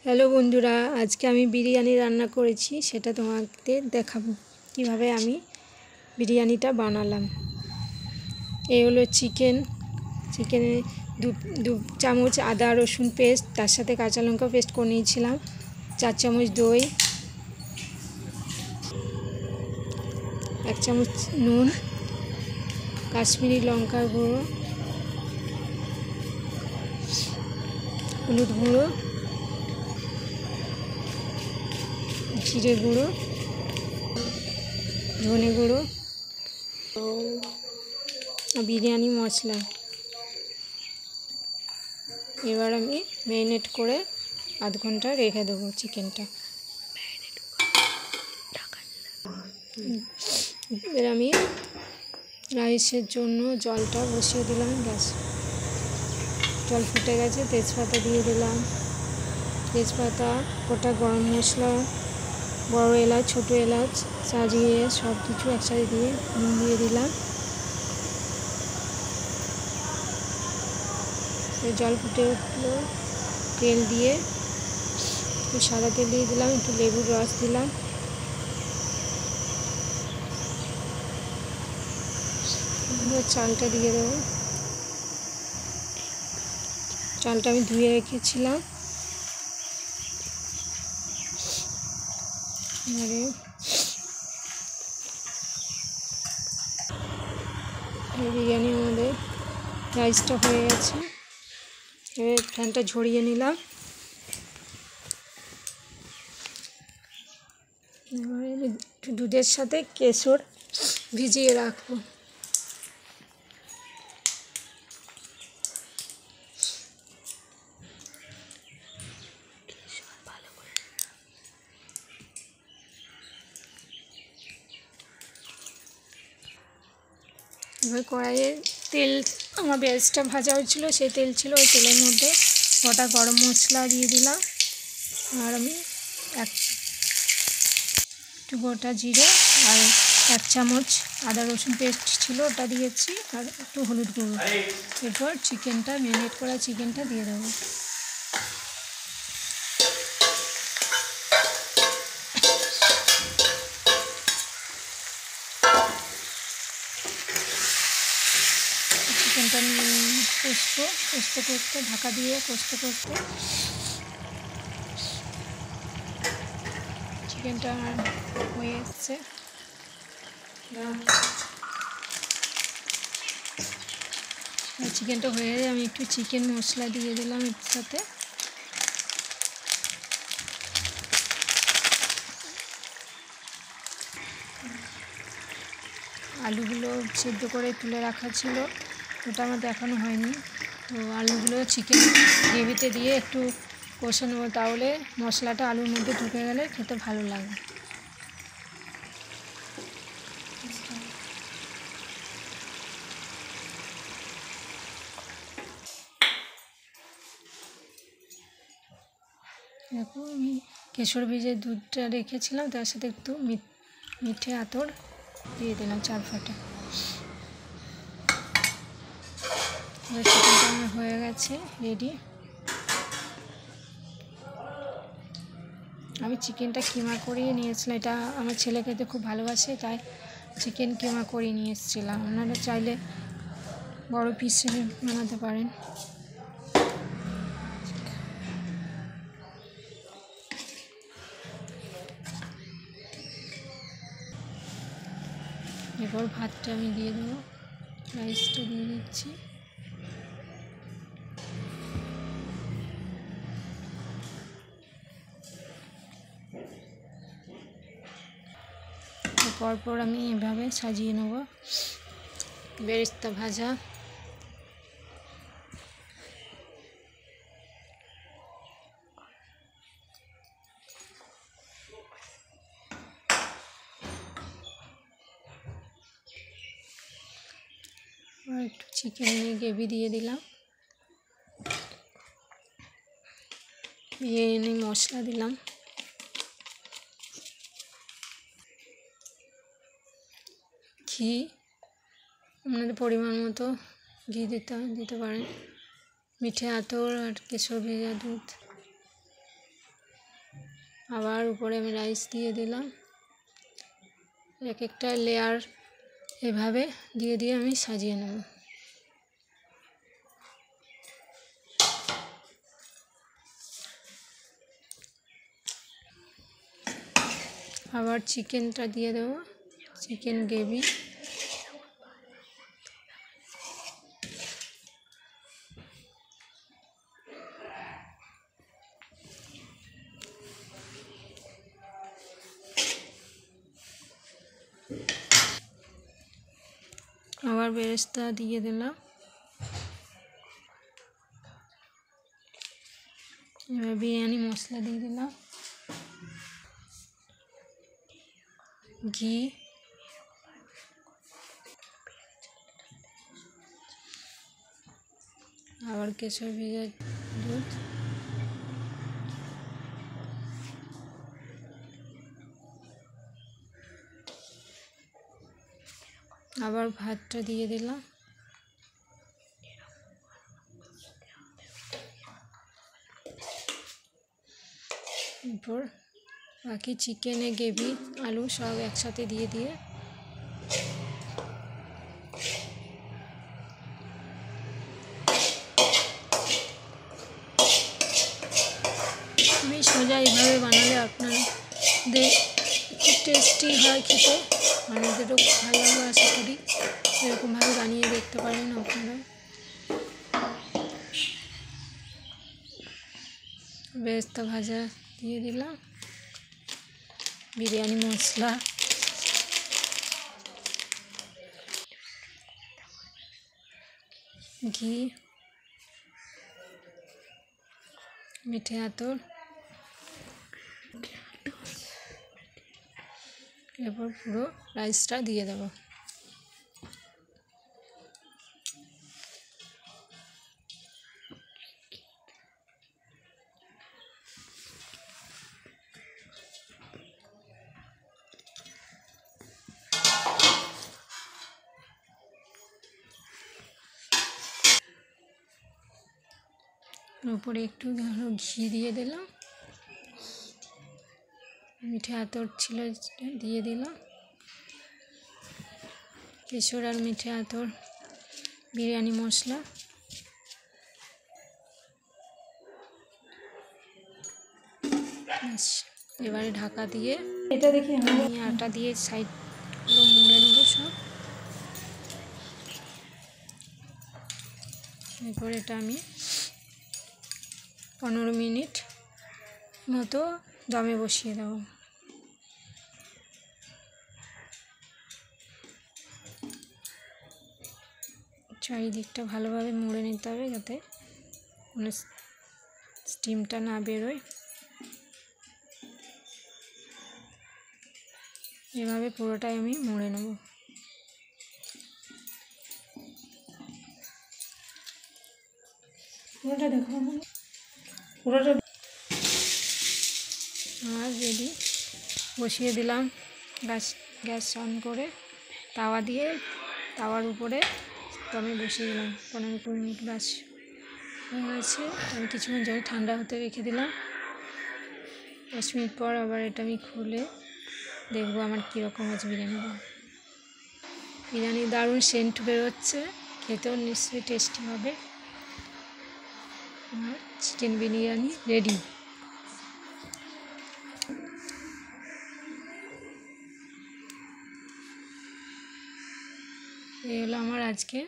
Hello বন্ধুরা, আজকে আমি বিরিয়ানি রান্না করেছি, সেটা তোমাদের দেখাবো কিভাবে আমি বিরিয়ানিটা বানালাম। এই হলো চিকেনে দু চামচ আদা রসুন পেস্ট, তার সাথে কাঁচা লঙ্কা পেস্ট করে নিয়েছিলাম, 4 চামচ দই, 1 চামচ নুন, কাশ্মীরি লঙ্কার গুঁড়ো, হলুদ গুঁড়ো, জিরে গুঁড়ো, ধনে গুঁড়ো, বিরিয়ানি মশলা। এবার আমি ম্যারিনেট করে আধ ঘন্টা রেখে দেবো চিকেনটা। এবার আমি রাইসের জন্য জলটা বসিয়ে দিলাম, গ্যাস জল ফুটে গেছে, তেজপাতা দিয়ে দিলাম, তেজপাতা, গোটা গরম মশলা, বড় এলাচ, ছোটো এলাচ সাজিয়ে সব কিছু একসাথে দিয়ে নুন দিয়ে দিলাম। জল ফুটে উঠলো, তেল দিয়ে একটু সাদা তেল দিয়ে দিলাম, একটু লেবুর রস দিলাম, চালটা দিয়ে দেবো। চালটা আমি ধুয়ে রেখেছিলাম। এবারে বিরিয়ানি আমাদের রাইসটা হয়ে গেছে। এবার ফ্যানটা ঝরিয়ে নিলাম। এবারে একটু দুধের সাথে কেশর ভিজিয়ে রাখবো। এবার কড়াইয়ে তেল, আমার পেঁয়াজটা ভাজা হচ্ছিল, সেই তেল ছিল, ওই তেলের মধ্যে গোটা গরম মশলা দিয়ে দিলাম, আর আমি একটু গোটা জিরে আর 1 চামচ আদা রসুন পেস্ট ছিল, ওটা দিয়েছি, আর একটু হলুদ গুঁড়ো। এরপর চিকেনটা, ম্যারিনেট করা চিকেনটা দিয়ে দেবো। চিকেনটা কষতে করতে, ঢাকা দিয়ে কষতে করতে চিকেনটা আমার হয়ে এসছে। চিকেনটা হয়ে গেলে আমি একটু চিকেন মশলা দিয়ে দিলাম এর সাথে। আলুগুলো সিদ্ধ করে তুলে রাখা ছিল, ওটা আমার দেখানো হয়নি। তো আলুগুলো চিকেন গ্রেভিতে দিয়ে একটু কষে নেবো, তাহলে মশলাটা আলুর মধ্যে ঢুকে গেলে খেতে ভালো লাগবে। দেখো, আমি কেশর ভিজে দুধটা রেখেছিলাম, তার সাথে একটু মিঠে আতর দিয়ে দিলাম 4 ফাটা। এবার চিকেনটা আমার হয়ে গেছে, রেডি। আমি চিকেনটা কিমা করিয়ে নিয়েছিলাম, এটা আমার ছেলে খেতে খুব ভালোবাসে, তাই চিকেন কিমা করিয়ে নিয়ে এসেছিলাম। আপনারা চাইলে বড় পিসে বানাতে পারেন। এরপর ভাতটা আমি দিয়ে দেবো, রাইসটা দিয়ে দিচ্ছি। পরপর আমি এভাবে সাজিয়ে নেব। বেরেস্তা ভাজা, আর একটু চিকেনের গ্রেভি দিয়ে দিলাম, বিরিয়ানি মশলা দিলাম, ঘি আপনাদের পরিমাণ মতো ঘি দিতে পারেন, মিঠে আতর আর কেশর ভেজা দুধ। আবার উপরে আমি রাইস দিয়ে দিলাম। এক একটা লেয়ার এভাবে দিয়ে দিয়ে আমি সাজিয়ে নেব। আবার চিকেনটা দিয়ে দেবো, চিকেন গ্রেভি। আবার বেরেস্তা দিয়ে দিলাম। এবার বিরিয়ানি মশলা দিয়ে দিলাম, ঘি, আবার কেশর ভেজা দুধ, আবার ভাতটা দিয়ে দিলাম। এরপর বাকি চিকেনে গ্রেভি, আলু সব একসাথে দিয়ে দিয়ে আমি সোজা এইভাবে বানালে আপনাদের খুব টেস্টি হয় খেতে, আমাদেরও ভালো লাগবে আশা করি। এরকমভাবে বানিয়ে দেখতে পারেন আপনারা। বেরেস্তা ভাজা দিয়ে দিলাম, বিরিয়ানি মশলা, ঘি, মিঠে আতর, এরপর পুরো রাইসটা দিয়ে দেবো। উপরে একটু ঘি দিয়ে দিলাম, মিঠে আতর ছিল দিয়ে দিলাম, কেশর আর মিঠে আতর, বিরিয়ানি মশলা, এবারে ঢাকা দিয়ে এটা দেখি আমি আটা দিয়ে সাইডগুলো মুড়ে নেবো সব। এরপর এটা আমি 15 মিনিট মতো দমে বসিয়ে দেবো। চারিদিকটা ভালোভাবে মুড়ে নিতে হবে যাতে কোনো স্টিমটা না বেরোয়। এভাবে পুরোটাই আমি মুড়ে নেব। পুরোটা দেখো, পুরোটা আর রেডি, বসিয়ে দিলাম গ্যাস অন করে, তাওয়া দিয়ে তাওয়ার উপরে দমে বসিয়ে দিলাম। 15-20 মিনিট বাস হয়ে গেছে। আমি কিছুক্ষণ জল ঠান্ডা হতে রেখে দিলাম। 10 মিনিট পর আবার এটা আমি খুলে দেখবো আমার কীরকম আছে বিরিয়ানিটা। বিরিয়ানি দারুণ সেন্ট বেরোচ্ছে, খেতেও নিশ্চয়ই টেস্টি হবে। আমার চিকেন বিরিয়ানি রেডি। এই হলো আমার আজকে